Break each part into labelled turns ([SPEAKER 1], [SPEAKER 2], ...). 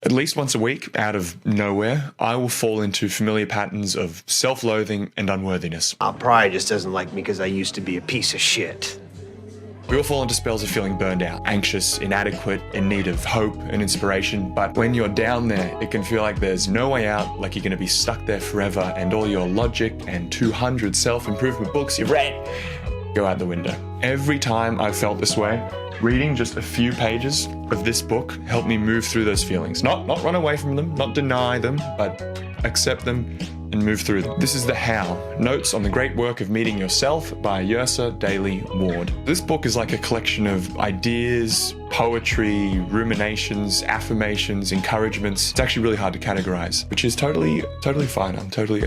[SPEAKER 1] At least once a week, out of nowhere, I will fall into familiar patterns of self-loathing and unworthiness.
[SPEAKER 2] Pride just doesn't like me because I used to be a piece of shit.
[SPEAKER 1] We all fall into spells of feeling burned out, anxious, inadequate, in need of hope and inspiration. But when you're down there, it can feel like there's no way out, like you're going to be stuck there forever, and all your logic and 200 self-improvement books you've read go out the window. Every time I've felt this way, reading just a few pages of this book helped me move through those feelings. Not run away from them, not deny them, but accept them and move through them. This is The How, Notes on the Great Work of Meeting Yourself by Yrsa Daley-Ward. This book is like a collection of ideas, poetry, ruminations, affirmations, encouragements. It's actually really hard to categorize, which is totally fine. I'm totally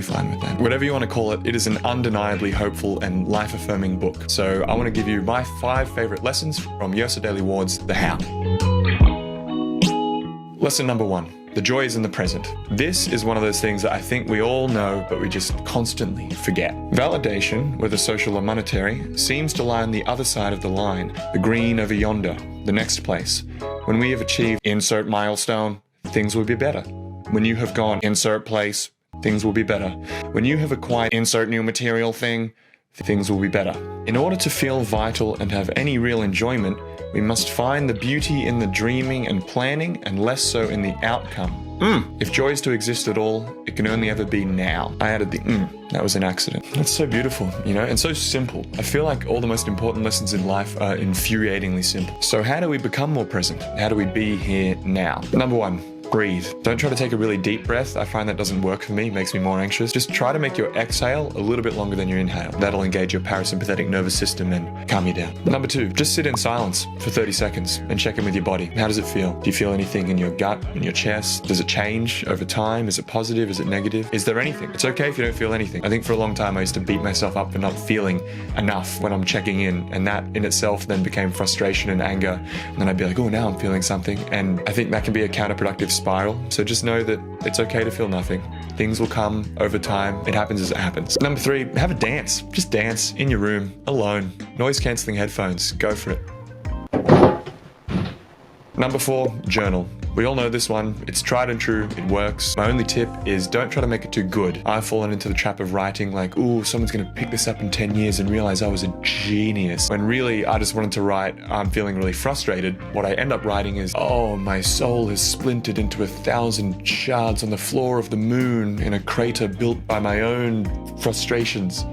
[SPEAKER 1] fine with that. Whatever you want to call it, it is an undeniably hopeful and life-affirming book. So I want to give you my 5 favorite lessons from Yrsa Daley-Ward's The How. Lesson number 1. The joy is in the present. This is one of those things that I think we all know, but we just constantly forget. Validation, whether social or monetary, seems to lie on the other side of the line, the green over yonder, the next place. When we have achieved insert milestone, things will be better. When you have gone insert place, things will be better. When you have acquired insert new material thing, things will be better. In order to feel vital and have any real enjoyment, we must find the beauty in the dreaming and planning and less so in the outcome. If joy is to exist at all, it can only ever be now. I added the that was an accident. That's so beautiful, you know, and so simple. I feel like all the most important lessons in life are infuriatingly simple. So how do we become more present? How do we be here now? Number 1. Breathe. Don't try to take a really deep breath. I find that doesn't work for me, makes me more anxious. Just try to make your exhale a little bit longer than your inhale. That'll engage your parasympathetic nervous system and calm you down. Number 2, just sit in silence for 30 seconds and check in with your body. How does it feel? Do you feel anything in your gut, in your chest? Does it change over time? Is it positive? Is it negative? Is there anything? It's okay if you don't feel anything. I think for a long time I used to beat myself up for not feeling enough when I'm checking in, and that in itself then became frustration and anger. And then I'd be like, oh, now I'm feeling something. And I think that can be a counterproductive spiral. So just know that it's okay to feel nothing. Things will come over time. It happens as it happens. Number 3, have a dance. Just dance in your room, alone. Noise cancelling headphones. Go for it. Number 4, journal. We all know this one. It's tried and true. It works. My only tip is don't try to make it too good. I've fallen into the trap of writing like, ooh, someone's going to pick this up in 10 years and realize I was a genius. When really I just wanted to write, I'm feeling really frustrated. What I end up writing is, oh, my soul has splintered into 1,000 shards on the floor of the moon in a crater built by my own frustrations.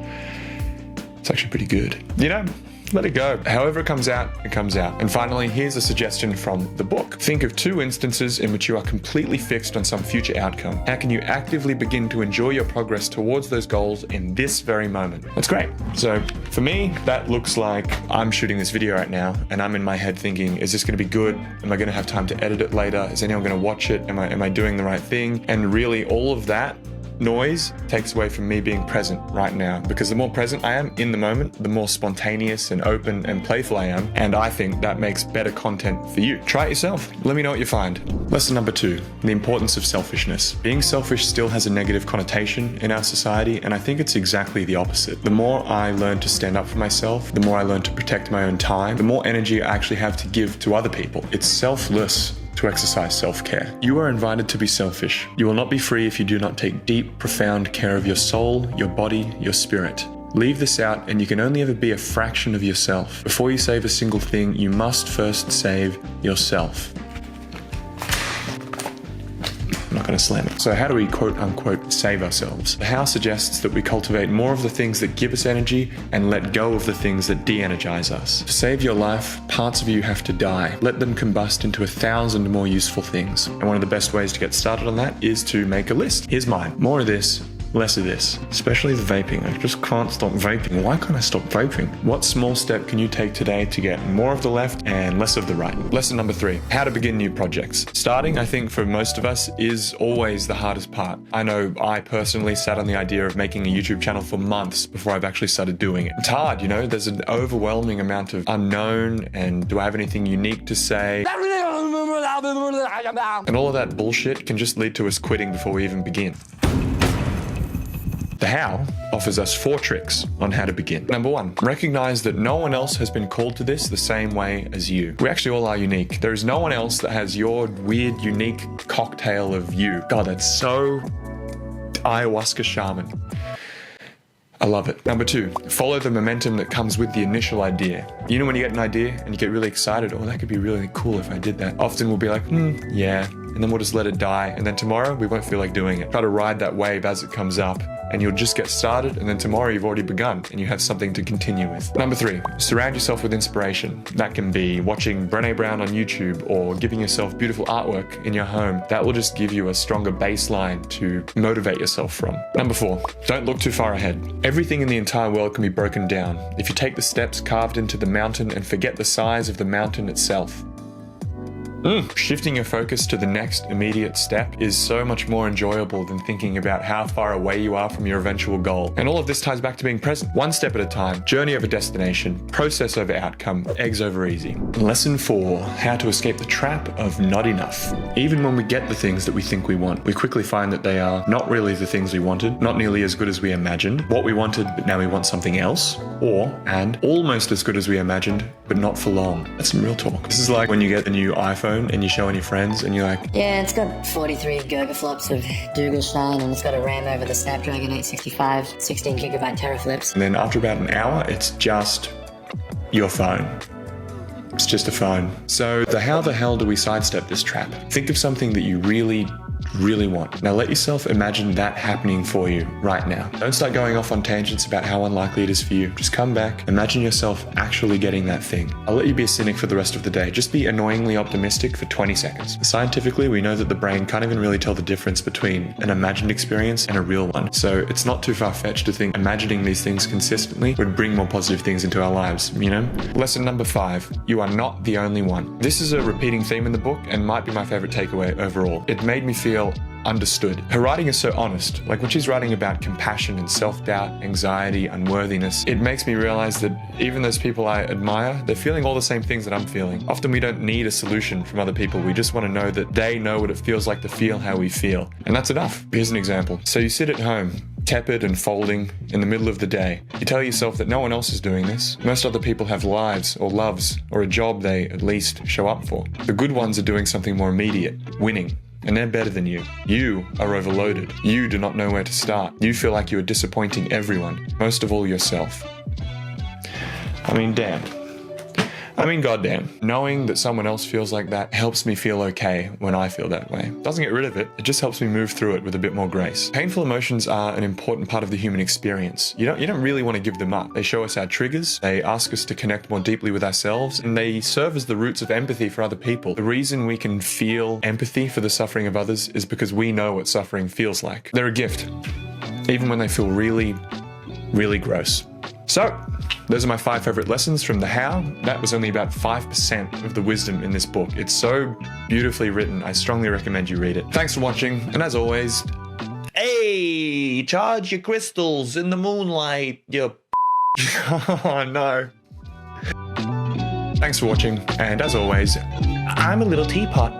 [SPEAKER 1] It's actually pretty good. You know? Let it go. However it comes out, it comes out. And finally, here's a suggestion from the book. Think of 2 instances in which you are completely fixed on some future outcome. How can you actively begin to enjoy your progress towards those goals in this very moment? That's great. So for me, that looks like I'm shooting this video right now and I'm in my head thinking, is this going to be good? Am I going to have time to edit it later? Is anyone going to watch it? Am I doing the right thing? And really all of that noise takes away from me being present right now, because the more present I am in the moment, the more spontaneous and open and playful I am, and I think that makes better content for you. Try it yourself. Let me know what you find. Lesson number 2, the importance of selfishness. Being selfish still has a negative connotation in our society, and I think it's exactly the opposite. The more I learn to stand up for myself, the more I learn to protect my own time, the more energy I actually have to give to other people. It's selfless to exercise self-care. You are invited to be selfish. You will not be free if you do not take deep, profound care of your soul, your body, your spirit. Leave this out and you can only ever be a fraction of yourself. Before you save a single thing, you must first save yourself. I'm not going to slam it. So how do we quote unquote save ourselves? The How suggests that we cultivate more of the things that give us energy and let go of the things that de-energize us. To save your life, parts of you have to die. Let them combust into 1,000 more useful things. And one of the best ways to get started on that is to make a list. Here's mine. More of this, less of this, especially the vaping. I just can't stop vaping. Why can't I stop vaping? What small step can you take today to get more of the left and less of the right? Lesson number 3, how to begin new projects. Starting, I think for most of us, is always the hardest part. I know I personally sat on the idea of making a YouTube channel for months before I've actually started doing it. It's hard, you know, there's an overwhelming amount of unknown, and do I have anything unique to say? And all of that bullshit can just lead to us quitting before we even begin. The How offers us 4 tricks on how to begin. Number 1, recognize that no one else has been called to this the same way as you. We actually all are unique. There is no one else that has your weird, unique cocktail of you. God, that's so ayahuasca shaman. I love it. Number 2, follow the momentum that comes with the initial idea. You know when you get an idea and you get really excited, oh, that could be really cool if I did that. Often we'll be like, yeah, and then we'll just let it die. And then tomorrow we won't feel like doing it. Try to ride that wave as it comes up and you'll just get started. And then tomorrow you've already begun and you have something to continue with. Number 3, surround yourself with inspiration. That can be watching Brené Brown on YouTube or giving yourself beautiful artwork in your home. That will just give you a stronger baseline to motivate yourself from. Number 4, don't look too far ahead. Everything in the entire world can be broken down if you take the steps carved into the mountain and forget the size of the mountain itself. Shifting your focus to the next immediate step is so much more enjoyable than thinking about how far away you are from your eventual goal. And all of this ties back to being present. One step at a time, journey over destination, process over outcome, eggs over easy. Lesson 4, how to escape the trap of not enough. Even when we get the things that we think we want, we quickly find that they are not really the things we wanted, not nearly as good as we imagined, what we wanted, but now we want something else, and almost as good as we imagined, but not for long. That's some real talk. This is like when you get a new iPhone and you show on your friends and you're like,
[SPEAKER 3] yeah, it's got 43 gigaflops of Dougal Shine and it's got a RAM over the Snapdragon 865, 16 gigabyte teraflops.
[SPEAKER 1] And then after about an hour, it's just your phone. It's just a phone. So how the hell do we sidestep this trap? Think of something that you really want. Now let yourself imagine that happening for you right now. Don't start going off on tangents about how unlikely it is for you. Just come back, imagine yourself actually getting that thing. I'll let you be a cynic for the rest of the day. Just be annoyingly optimistic for 20 seconds. Scientifically, we know that the brain can't even really tell the difference between an imagined experience and a real one. So it's not too far-fetched to think imagining these things consistently would bring more positive things into our lives, you know? Lesson number 5, you are not the only one. This is a repeating theme in the book and might be my favorite takeaway overall. It made me feel understood. Her writing is so honest. Like when she's writing about compassion and self-doubt, anxiety, unworthiness, it makes me realize that even those people I admire, they're feeling all the same things that I'm feeling. Often we don't need a solution from other people. We just want to know that they know what it feels like to feel how we feel. And that's enough. Here's an example. So you sit at home, tepid and folding in the middle of the day. You tell yourself that no one else is doing this. Most other people have lives or loves or a job they at least show up for. The good ones are doing something more immediate, winning. And they're better than you. You are overloaded. You do not know where to start. You feel like you are disappointing everyone, most of all yourself. I mean, damn. Goddamn. Knowing that someone else feels like that helps me feel okay when I feel that way. Doesn't get rid of it, it just helps me move through it with a bit more grace. Painful emotions are an important part of the human experience. You don't really want to give them up. They show us our triggers, they ask us to connect more deeply with ourselves, and they serve as the roots of empathy for other people. The reason we can feel empathy for the suffering of others is because we know what suffering feels like. They're a gift, even when they feel really, really gross. So, those are my 5 favorite lessons from The How. That was only about 5% of the wisdom in this book. It's so beautifully written. I strongly recommend you read it. Thanks for watching, and as always, hey, charge your crystals in the moonlight, you oh no. Thanks for watching, and as always, I'm a little teapot.